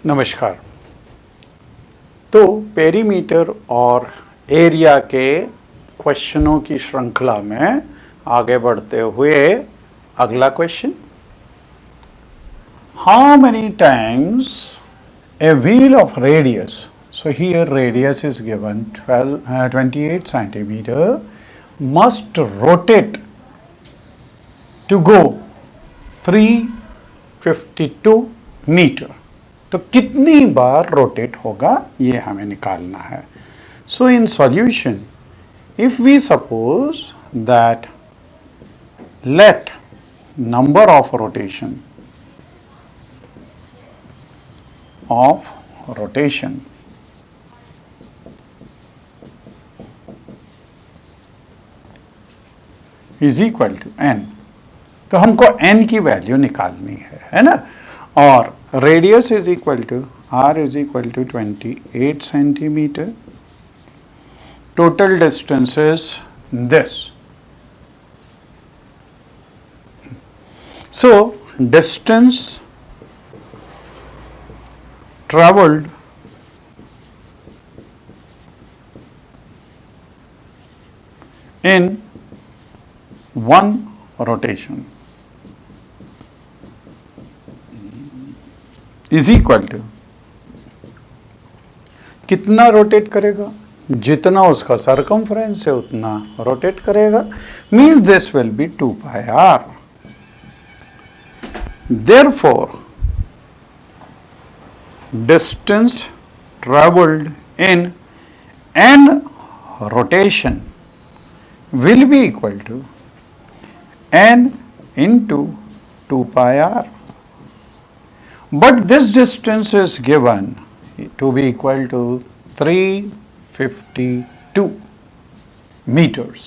नमस्कार। तो पेरीमीटर और एरिया के क्वेश्चनों की श्रृंखला में आगे बढ़ते हुए अगला question, how many times a wheel of radius, so here radius is given 28 centimeter, must rotate to go 352 meter. तो कितनी बार रोटेट होगा ये हमें निकालना है. So in solution if we suppose that let number of rotation is equal to n. तो हमको n की वैल्यू निकालनी है ना. और radius is equal to r is equal to 28 centimeter. Total distance is this. So distance traveled in one rotation is equal to कितना rotate करेगा, जितना उसका सरकमफ्रेंस है उतना रोटेट करेगा. Means this will be 2 pi r. Therefore distance traveled in n rotation will be equal to n into 2 pi r. But this distance is given to be equal to 352 meters.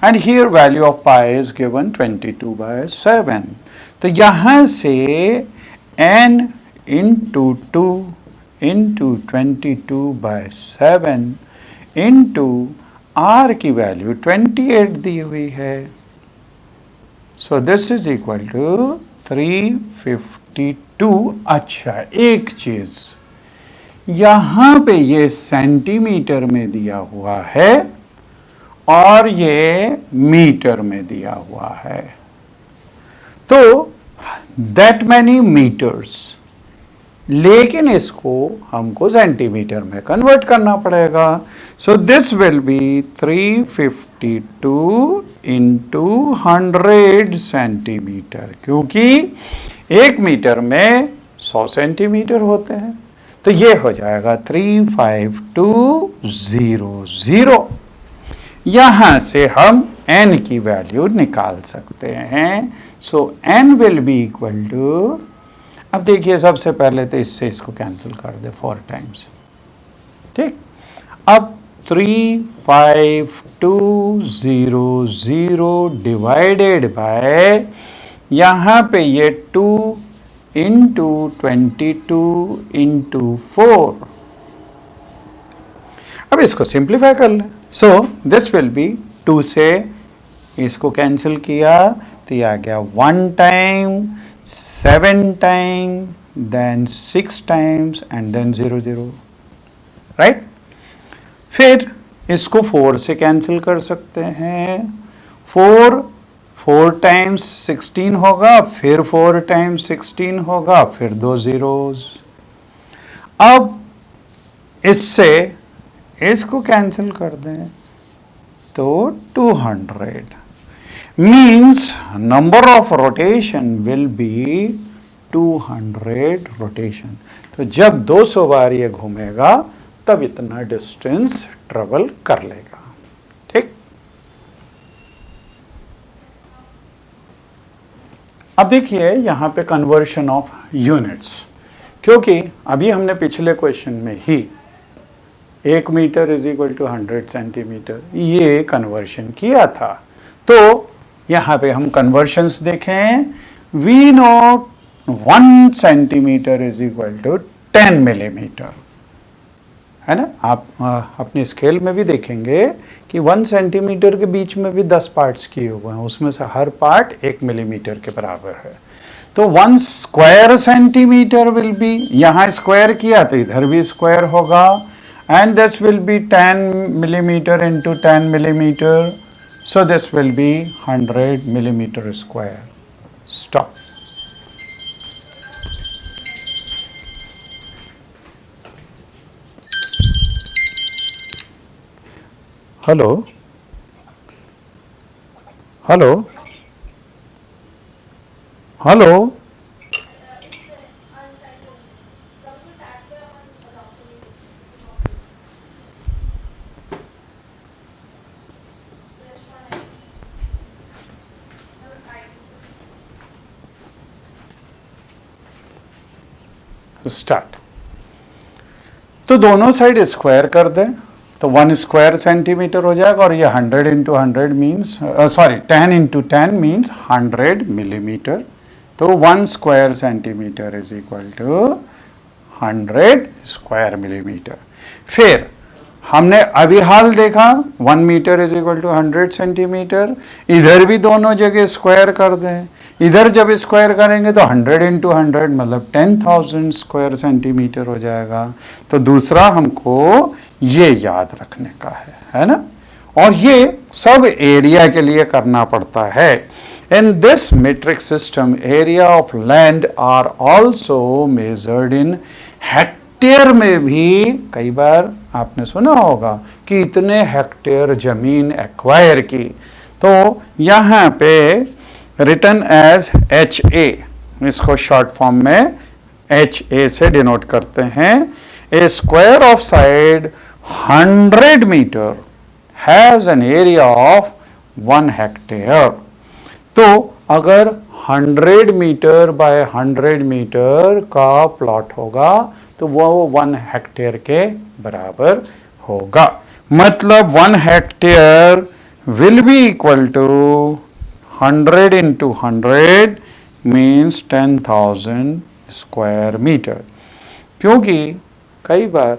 And here value of pi is given 22/7. तो यहाँ से n into 2 into 22/7 into r की value 28 दी हुई है. So this is equal to 352. अच्छा, एक चीज यहां पे ये सेंटीमीटर में दिया हुआ है और ये मीटर में दिया हुआ है. तो दैट मैनी मीटर्स, लेकिन इसको हमको सेंटीमीटर में कन्वर्ट करना पड़ेगा. सो this will B 352 into 100 centimetre, क्योंकि एक मीटर में 100 सेंटीमीटर होते हैं. तो ये हो जाएगा 35200. यहां से हम n की वैल्यू निकाल सकते हैं. So n will be equal to, अब देखिए सबसे पहले तो इससे इसको कैंसिल कर दे 4 टाइम्स. ठीक, अब 35200 डिवाइडेड बाय यहाँ पे ये 2 इंटू 22 इंटू 4. अब इसको सिंप्लीफाई कर लें. सो दिस विल बी 2 से इसको कैंसिल किया तो ये आ गया 1 time, 7 time, then 6 times and then 0 0. Right. फिर इसको 4 से कैंसिल कर सकते हैं. 4 टाइम्स 16 होगा, फिर 4 टाइम्स 16 होगा, फिर 2 zeros. अब इससे इसको कैंसिल कर दें तो 200 means number of rotation will be 200 rotation. तो जब 200 बार ये घूमेगा तब इतना डिस्टेंस ट्रेवल कर लेगा. ठीक. अब देखिए यहाँ पे कन्वर्शन ऑफ यूनिट्स, क्योंकि अभी हमने पिछले क्वेश्चन में ही 1 metre is equal to 100 centimetre ये कन्वर्शन किया था. तो यहाँ पे हम कन्वर्शंस देखें. We know 1 centimetre is equal to 10 millimetre, है ना. आप अपने स्केल में भी देखेंगे कि 1 सेंटीमीटर के बीच में भी 10 पार्ट्स किए हुए हैं, उसमें से हर पार्ट 1 मिलीमीटर के बराबर है. तो 1 स्क्वायर सेंटीमीटर विल बी, यहां स्क्वायर किया तो इधर भी स्क्वायर होगा, and this will B 10 millimetre into 10 millimetre, so this will B 100 millimetre square. Stop. Hello hello hello. Start. तो दोनों साइड स्क्वायर कर दें तो 1 स्क्वायर सेंटीमीटर हो जाएगा, और ये 100 into 100 means, sorry 10 into 10 means 100 millimetre. तो 1 square centimetre is equal to 100 square millimetre. फिर हमने अभी हाल देखा 1 metre is equal to 100 centimetre. इधर भी दोनों जगह स्क्वायर कर दें. इधर जब स्क्वायर करेंगे तो 100 इंटू 100 मतलब 10,000 स्क्वायर सेंटीमीटर हो जाएगा. तो दूसरा हमको ये याद रखने का है ना. और ये सब एरिया के लिए करना पड़ता है. In this metric system area of land are also measured in hectare में भी कई बार आपने सुना होगा कि इतने हेक्टेयर जमीन एक्वायर की. तो यहाँ पे रिटन एज HA, इसको शॉर्ट फॉर्म में HA से डिनोट करते हैं. A square of side 100 metre has an area of 1 hectare. तो अगर 100 मीटर बाय 100 मीटर का प्लॉट होगा तो वो 1 हेक्टेयर के बराबर होगा. मतलब 1 hectare will be equal to 100 into 100 means 10,000 square metre. क्योंकि कई बार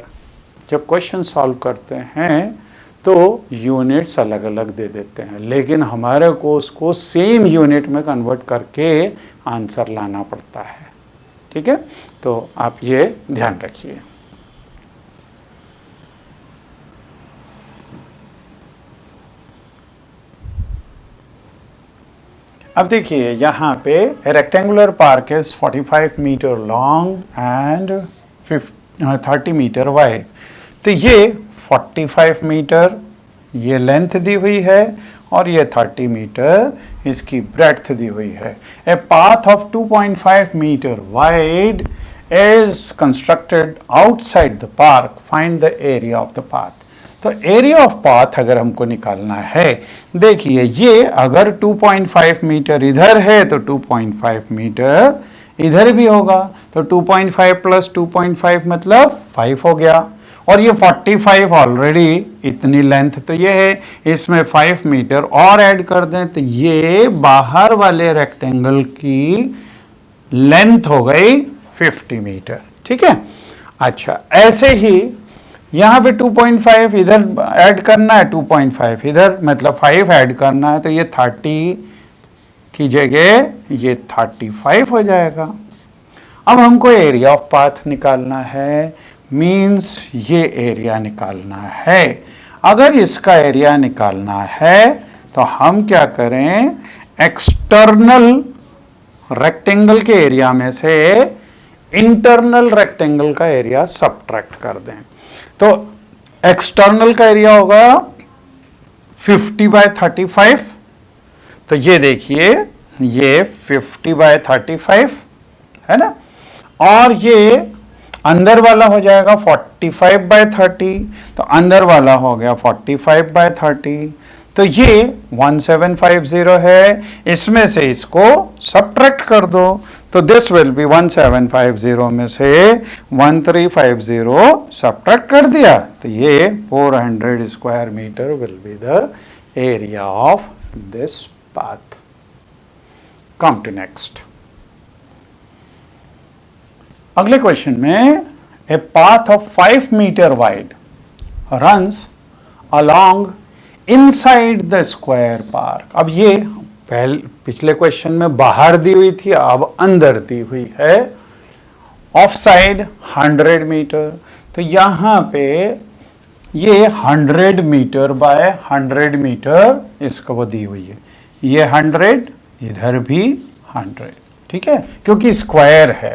जब क्वेश्चन सॉल्व करते हैं तो यूनिट्स अलग अलग दे देते हैं, लेकिन हमारे को उसको सेम यूनिट में कन्वर्ट करके आंसर लाना पड़ता है. ठीक है, तो आप ये ध्यान रखिए. अब देखिए यहाँ पे rectangular park is 45 metre long and 30 metre wide. तो ये 45 मीटर ये लेंथ दी हुई है और ये 30 मीटर इसकी ब्रेड्थ दी हुई है. A path of 2.5 metre wide is constructed outside the park. Find the area of the path. तो एरिया ऑफ पाथ अगर हमको निकालना है, देखिए ये अगर 2.5 मीटर इधर है तो 2.5 मीटर इधर भी होगा. तो 2.5 प्लस 2.5 मतलब 5 हो गया. और ये 45 ऑलरेडी इतनी लेंथ तो ये है, इसमें 5 मीटर और ऐड कर दें तो ये बाहर वाले रेक्टेंगल की लेंथ हो गई 50 मीटर. ठीक है. अच्छा, ऐसे ही यहाँ पे 2.5 इधर ऐड करना है, 2.5 इधर मतलब 5 ऐड करना है, तो ये 30 की जगह ये 35 हो जाएगा. अब हमको एरिया ऑफ पाथ निकालना है, मीन्स ये एरिया निकालना है. अगर इसका एरिया निकालना है तो हम क्या करें, एक्सटर्नल रेक्टेंगल के एरिया में से इंटरनल रेक्टेंगल का एरिया सब्ट्रैक्ट कर दें. तो एक्सटर्नल का एरिया होगा 50/35. तो ये देखिए ये 50/35 है ना, और ये अंदर वाला हो जाएगा 45/30. तो अंदर वाला हो गया 45/30. तो ये 1750 है, इसमें से इसको सब्ट्रैक्ट कर दो. तो दिस विल बी 1750 में से 1350 सब्ट्रैक्ट कर दिया तो ये 400 square metre will be the area of this path. Come to next. अगले क्वेश्चन में a path of 5 metre wide runs along inside the square park. अब ये पिछले क्वेश्चन में बाहर दी हुई थी, अब अंदर दी हुई है। ऑफ साइड 100 मीटर, तो यहां पे ये 100 मीटर बाय 100 मीटर इसको वो दी हुई है, ये 100, इधर भी 100, ठीक है, क्योंकि स्क्वायर है।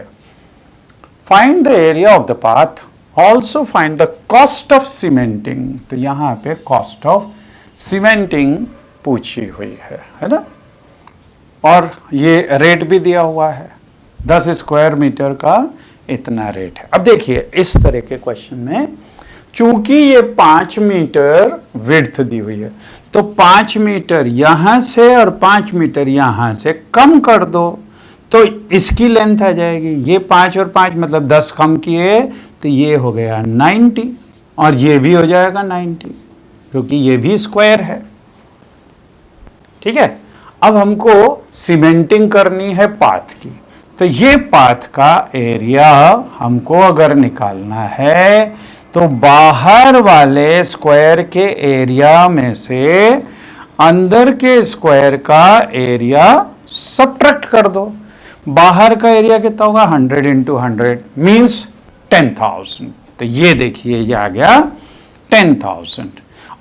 Find the area of the path, also find the cost of cementing, तो यहां पे कॉस्ट ऑफ सीमेंटिंग पूछी हुई है ना, और ये रेट भी दिया हुआ है, 10 स्क्वायर मीटर का इतना रेट है। अब देखिए इस तरह के क्वेश्चन में चूंकि ये 5 मीटर विड्थ दी हुई है, तो 5 मीटर यहां से और 5 मीटर यहां से कम कर दो तो इसकी लेंथ आ जाएगी। ये 5 और 5 मतलब 10 कम किए तो ये हो गया 90, और ये भी हो जाएगा 90 क्योंकि ये भी स्क्वायर है, ठीक है। अब हमको सीमेंटिंग करनी है पाथ की, तो ये पाथ का एरिया हमको अगर निकालना है तो बाहर वाले स्क्वायर के एरिया में से अंदर के स्क्वायर का एरिया सब्ट्रैक्ट कर दो। बाहर का एरिया कितना होगा, 100 इंटू 100 मीन्स 10,000, तो ये देखिए ये आ गया 10,000,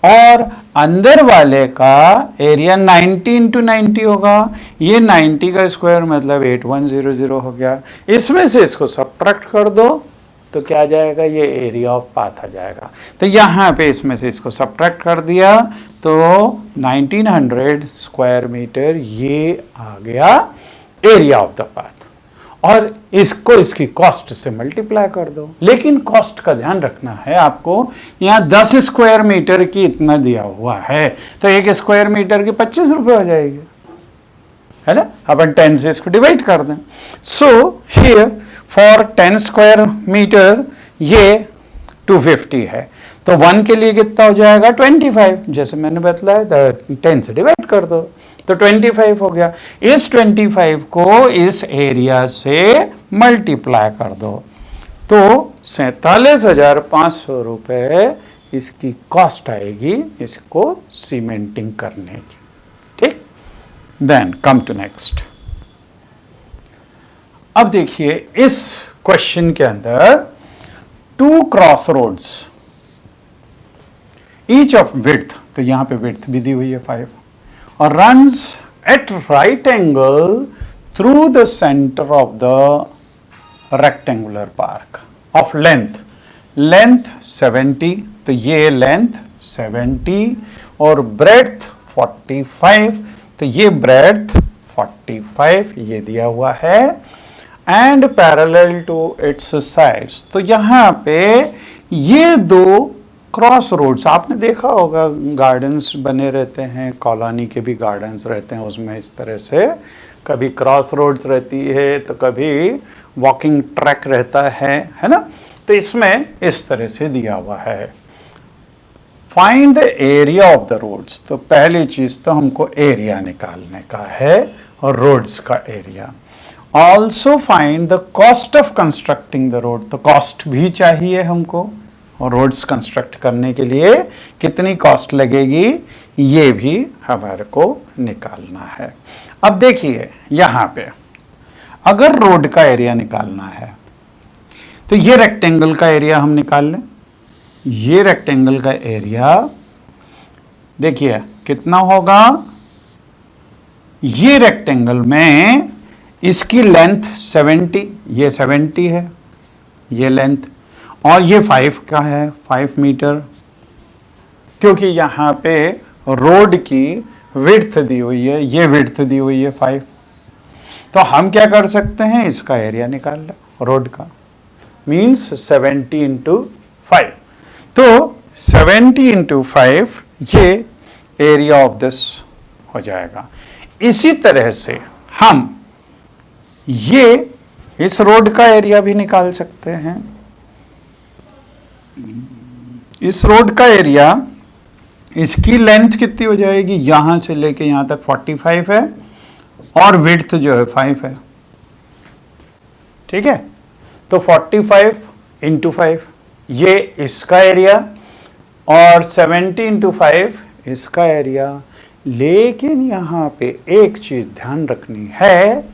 और अंदर वाले का एरिया 90 इंटू 90 होगा, ये 90 का स्क्वायर मतलब 8100 हो गया। इसमें से इसको सब्ट्रैक्ट कर दो तो क्या आ जाएगा, ये एरिया ऑफ पाथ आ जाएगा। तो यहाँ पे इसमें से इसको सब्ट्रैक्ट कर दिया तो 1900 स्क्वायर मीटर ये आ गया एरिया ऑफ द पाथ, और इसको इसकी कॉस्ट से मल्टीप्लाई कर दो। लेकिन कॉस्ट का ध्यान रखना है आपको, यहाँ 10 स्क्वायर मीटर की इतना दिया हुआ है तो 1 स्क्वायर मीटर की 25 रुपये हो जाएगी, है ना। अपन 10 से इसको डिवाइड कर दें। So here for 10 square metre ये 250 है, तो 1 के लिए कितना हो जाएगा 25, जैसे मैंने बताया 10 से डिवाइड कर दो तो 25 हो गया। इस 25 को इस एरिया से मल्टीप्लाई कर दो तो 47,500 रुपये इसकी कॉस्ट आएगी इसको सीमेंटिंग करने की, ठीक। Then come to next. अब देखिए इस क्वेश्चन के अंदर 2 cross roads each of width, तो यहां पे विड्थ भी दी हुई है 5, और runs at right angle through the center of the rectangular park of length 70, तो ये लेंथ 70 और ब्रेड्थ 45, तो ये ब्रेड्थ 45 ये दिया हुआ है, and parallel to its sides, तो यहाँ पे ये 2 क्रॉस रोड्स, आपने देखा होगा गार्डन्स बने रहते हैं, कॉलोनी के भी गार्डन्स रहते हैं, उसमें इस तरह से कभी क्रॉस रोड्स रहती है तो कभी वॉकिंग ट्रैक रहता है ना। तो इसमें इस तरह से दिया हुआ है। Find the area of the roads, तो पहली चीज तो हमको एरिया निकालने का है और रोड्स का area. Also find the cost of constructing the road, तो कॉस्ट भी चाहिए हमको, और रोड्स कंस्ट्रक्ट करने के लिए कितनी कॉस्ट लगेगी ये भी हमारे को निकालना है। अब देखिए यहां पे अगर रोड का एरिया निकालना है तो ये रेक्टेंगल का एरिया हम निकाल लें। ये रेक्टेंगल का एरिया देखिए कितना होगा, ये रेक्टेंगल में इसकी लेंथ 70, ये 70 है ये लेंथ, और ये 5 का है 5 मीटर, क्योंकि यहाँ पे रोड की विड्थ दी हुई है, ये विड्थ दी हुई है 5, तो हम क्या कर सकते हैं इसका एरिया निकाल लें रोड का, मीन्स 70 इंटू 5, तो 70 इंटू 5 ये एरिया ऑफ दिस हो जाएगा। इसी तरह से हम ये इस रोड का एरिया भी निकाल सकते हैं। इस रोड का एरिया, इसकी लेंथ कितनी हो जाएगी, यहां से लेके यहां तक 45 है और विड्थ जो है 5 है, ठीक है। तो 45 इंटू 5 ये इसका एरिया, और 70 इंटू 5 इसका एरिया, लेकिन यहाँ पे एक चीज ध्यान रखनी है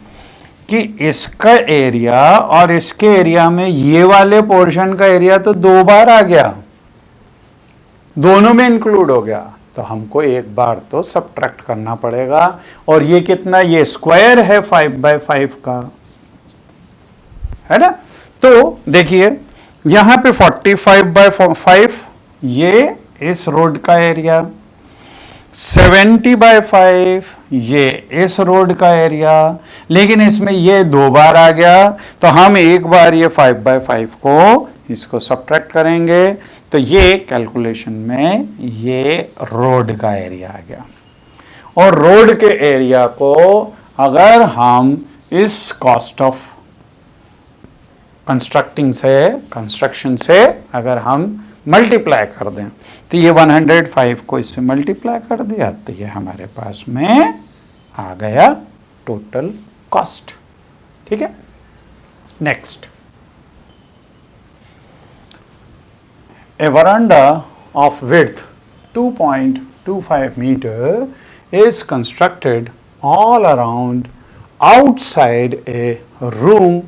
कि इसका एरिया और इसके एरिया में ये वाले पोर्शन का एरिया तो 2 बार आ गया, दोनों में इंक्लूड हो गया, तो हमको एक बार तो सब्ट्रैक्ट करना पड़ेगा। और ये कितना, ये स्क्वायर है 5/5 का, है ना। तो देखिए यहां पे 45/5 ये इस रोड का एरिया, 70/5 ये इस रोड का एरिया, लेकिन इसमें ये 2 बार आ गया, तो हम एक बार ये 5/5 को इसको सब्ट्रैक्ट करेंगे, तो ये कैलकुलेशन में ये रोड का एरिया आ गया। और रोड के एरिया को अगर हम इस कॉस्ट ऑफ कंस्ट्रक्शन से अगर हम मल्टीप्लाई कर दें, तो ये 105 को इससे मल्टीप्लाई कर दिया, तो ये हमारे पास में आ गया टोटल कॉस्ट। ठीक है, next, a veranda of width 2.25 meter is constructed all around outside a room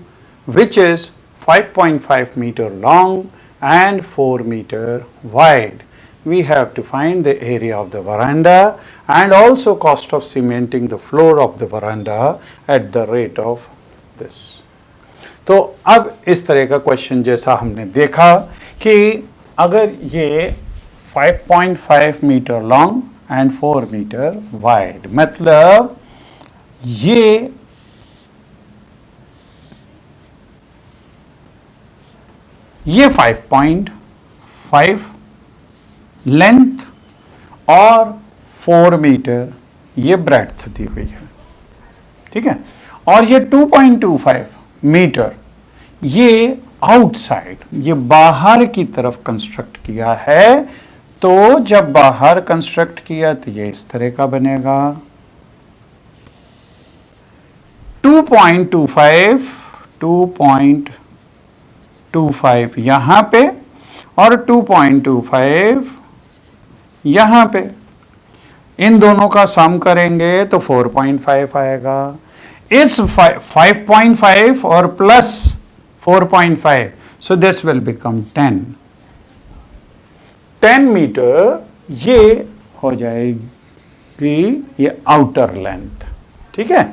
which is 5.5 meter long and 4 meter wide. We have to find the area of the veranda and also cost of cementing the floor of the veranda at the rate of this. तो अब इस तरह का question जैसा हमने देखा कि अगर ये 5.5 metre long and 4 metre wide, मतलब ये ये 5.5 लेंथ और 4 मीटर ये ब्रेड्थ दी हुई है, ठीक है। और ये 2.25 मीटर ये आउटसाइड, ये बाहर की तरफ कंस्ट्रक्ट किया है। तो जब बाहर कंस्ट्रक्ट किया तो ये इस तरह का बनेगा, 2.25 यहां पे और 2.25 यहां पे, इन दोनों का सम करेंगे तो 4.5 आएगा। इस 5.5 और plus 4.5, so this will become 10 metre ये हो जाएगी ये आउटर लेंथ, ठीक है।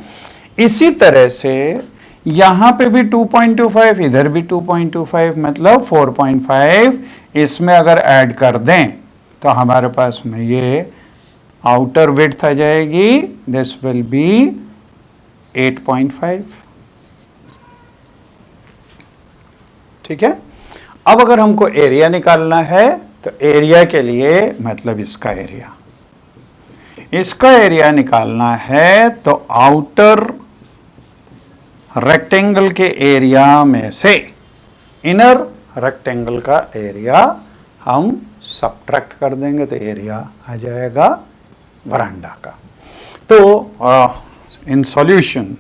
इसी तरह से यहां पे भी 2.25, इधर भी 2.25, मतलब 4.5 इसमें अगर ऐड कर दें तो हमारे पास में ये आउटर विड्थ आ जाएगी, दिस विल बी 8.5, ठीक है। अब अगर हमको एरिया निकालना है तो एरिया के लिए मतलब इसका एरिया निकालना है, तो आउटर रेक्टेंगल के एरिया में से इनर रेक्टेंगल का एरिया हम सब्ट्रैक्ट कर देंगे, तो एरिया आ जाएगा वरांडा का। तो इन सॉल्यूशन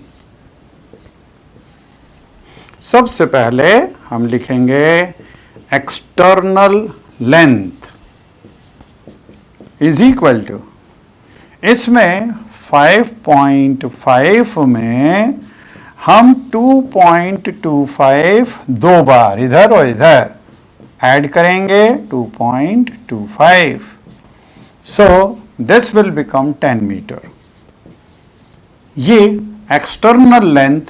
सबसे पहले हम लिखेंगे external length is equal to, इसमें 5.5 में हम 2.25 दो बार इधर और इधर ऐड करेंगे, 2.25, so this will become 10 metre. ये एक्सटर्नल लेंथ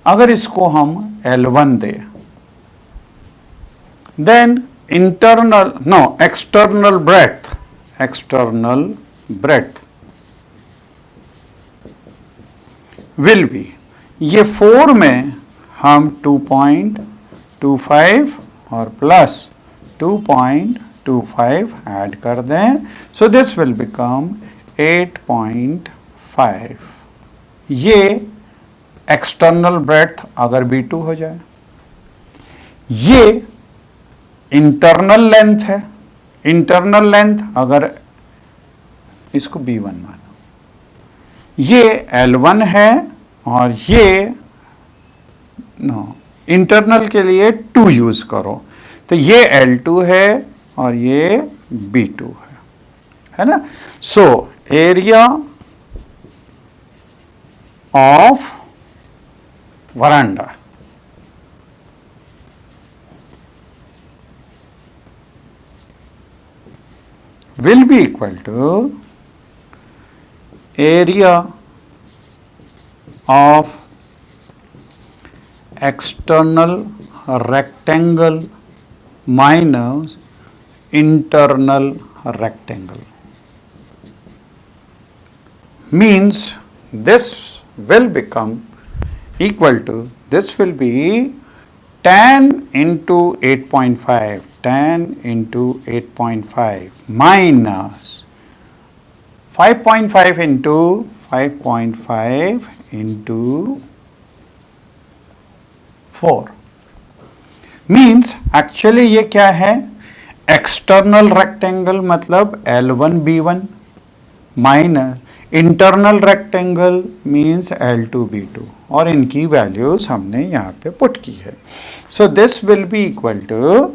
अगर इसको हम L1 दे, then external breadth will be, ये 4 में हम 2.25 और प्लस 2.25 ऐड कर दें, सो दिस विल बिकम 8.5। ये एक्सटर्नल ब्रेड्थ अगर B2 हो जाए, ये इंटरनल लेंथ है, इंटरनल लेंथ अगर इसको B1 मानो, ये L1 है और ये इंटरनल के लिए 2 यूज करो, तो ये L2 है और ये B2 है ना। सो area of veranda will be equal to area of external rectangle minus internal rectangle. Means this will become equal to, this will be tan into 8.5, tan into 8.5 minus 5.5 into 5.5 into 4. Means actually ये क्या है, external rectangle मतलब L1B1 minus internal rectangle means L2B2 और इनकी values हमने यहाँ पे put की है. So this will be equal to,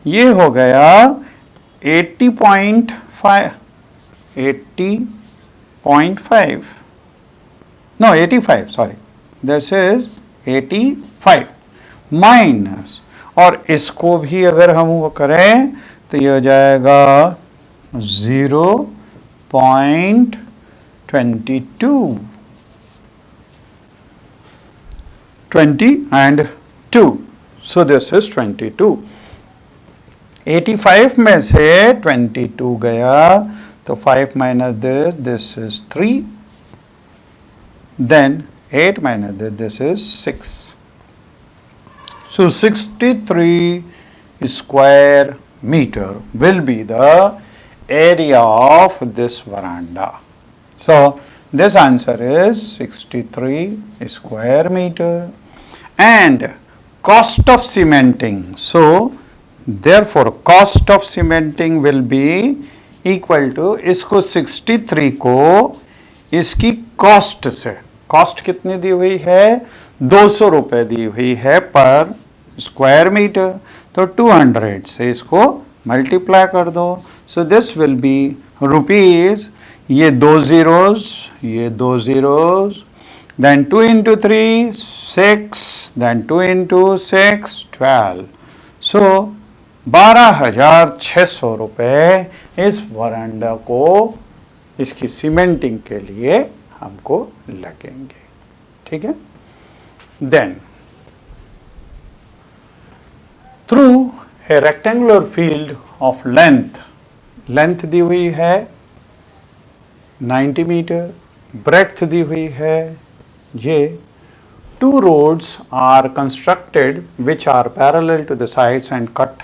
ये हो गया 80.5 no 85, sorry, this is 85 minus, और इसको भी अगर हम वो करें तो ये हो जाएगा 0.22, 20 and 2, so this is 22. 85 में से 22 गया तो 5 minus this is 3, then 8 minus this is 6. So 63 square meter will be the area of this veranda. So this answer is 63 square meter. And cost of cementing, so therefore cost of cementing will be equal to, इसको 63 को इसकी cost से, cost कितनी दी हुई है, 200 रुपए दी हुई है पर स्क्वायर मीटर, तो 200 से इसको मल्टीप्लाई कर दो. सो दिस विल बी रुपीज, ये 2 zeros, ये 2 zeros, then 2 into 3 6, then 2 into 6 12. सो 12,600 रुपए इस वरांडा को, इसकी सीमेंटिंग के लिए हमको लगेंगे. ठीक है. Then through a rectangular field of length, length दी हुई है 90 मीटर, ब्रेड्थ दी हुई है ये, 2 roads are constructed which are parallel to the sides and cut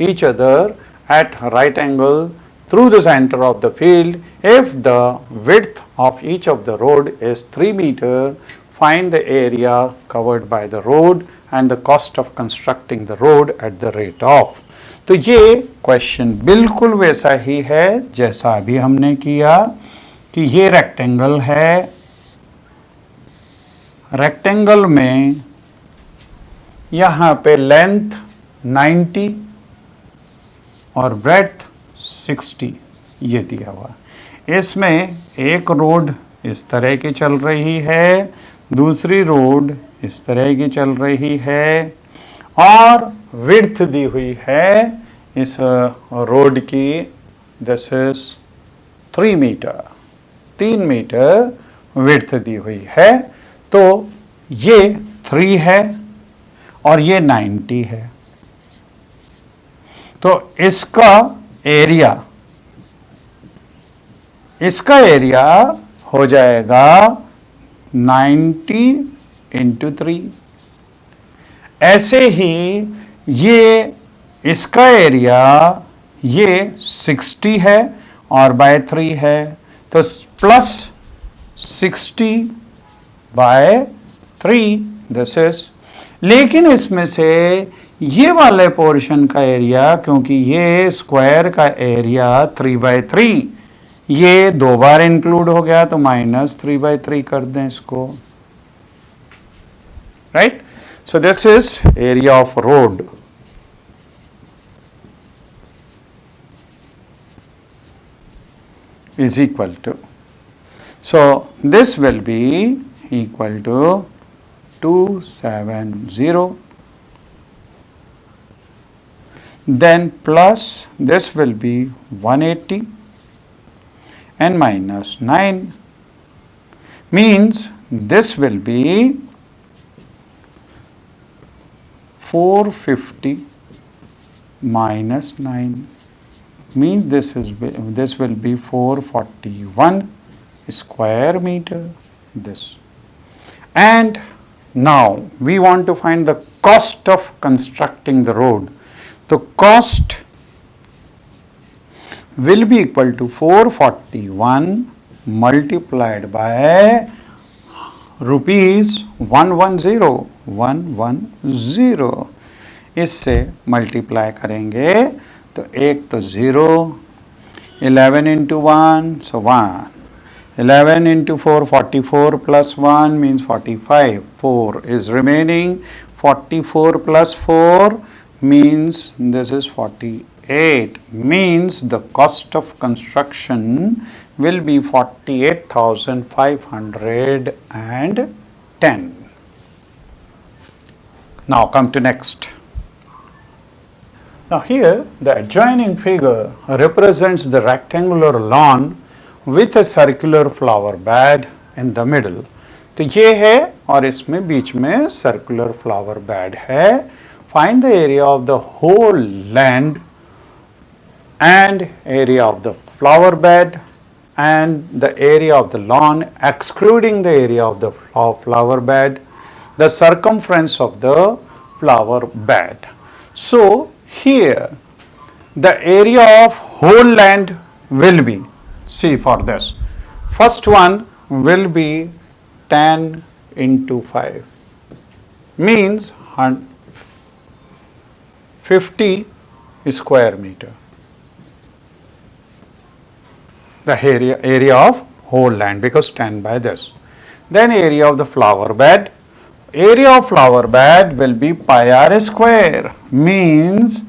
each other at right angle through the center of the field. If the width of each of the road is 3 meter, find the area covered by the road and the cost of constructing the road at the rate of. तो ये question बिल्कुल वैसा ही है जैसा अभी हमने किया कि ये रेक्टेंगल है, रेक्टेंगल में यहाँ पे लेंथ 90 और ब्रेड्थ 60 ये दिया हुआ. इसमें एक रोड इस तरह की चल रही है, दूसरी रोड इस तरह की चल रही है, और विड्थ दी हुई है इस रोड की, this is 3 metre, 3 metre width दी हुई है. तो ये 3 है और ये 90 है, तो इसका एरिया हो जाएगा 90 into 3. ऐसे ही ये इसका एरिया ये 60 है और बाय 3 है, तो प्लस 60 बाय 3 दिस इज. लेकिन इसमें से ये वाले पोर्शन का एरिया, क्योंकि ये स्क्वायर का एरिया 3/3, ये 2 बार इंक्लूड हो गया, तो -3/3 कर दें इसको. Right. So this is area of road. Is equal to So this will be equal to 270. Then plus this will be 180 and minus 9 means this will be 450 minus 9 means this will be 441 square meter this. And now we want to find the cost of constructing the road. The cost will be equal to 441 multiplied by rupees 110 इससे multiply करेंगे तो एक तो 0, 11 into 1 so 1, 11 into 4 44 plus 1 means 45, 4 is remaining, 44 plus 4 means this is 48 means the cost of construction will be 48,510. Now come to next. Now here the adjoining figure represents the rectangular lawn with a circular flower bed in the middle. तो ये है और इसमें बीच में circular flower bed है. Find the area of the whole land and area of the flower bed and the area of the lawn excluding the area of the flower bed, the circumference of the flower bed. So here the area of whole land will be, see for this, first one will be 10 into 5 means 50 square meter. The area of whole land because 10 by this. Then area of the flower bed. Area of flower bed will be pi r square means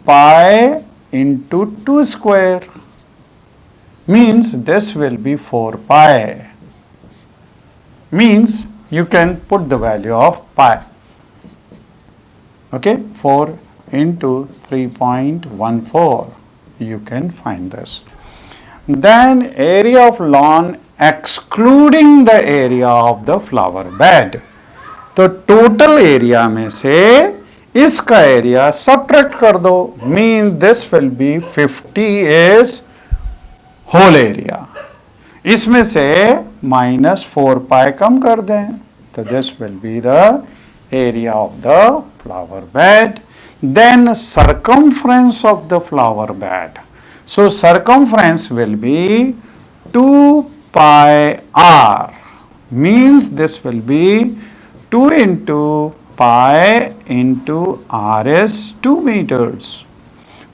pi into 2 square means this will be 4 pi means you can put the value of pi. Okay, 4 into 3.14 you can find this. Then area of lawn excluding the area of the flower bed. तो total area में से इसका area subtract कर दो mean this will be 50 is whole area. इसमें से -4 pi कम कर दें तो this will be the area of the flower bed. Then circumference of the flower bed. So circumference will be 2 pi r means this will be 2 into pi into r is 2 meters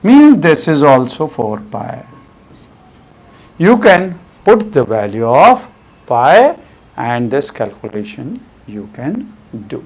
means this is also 4 pi. You can put the value of pi and this calculation you can do.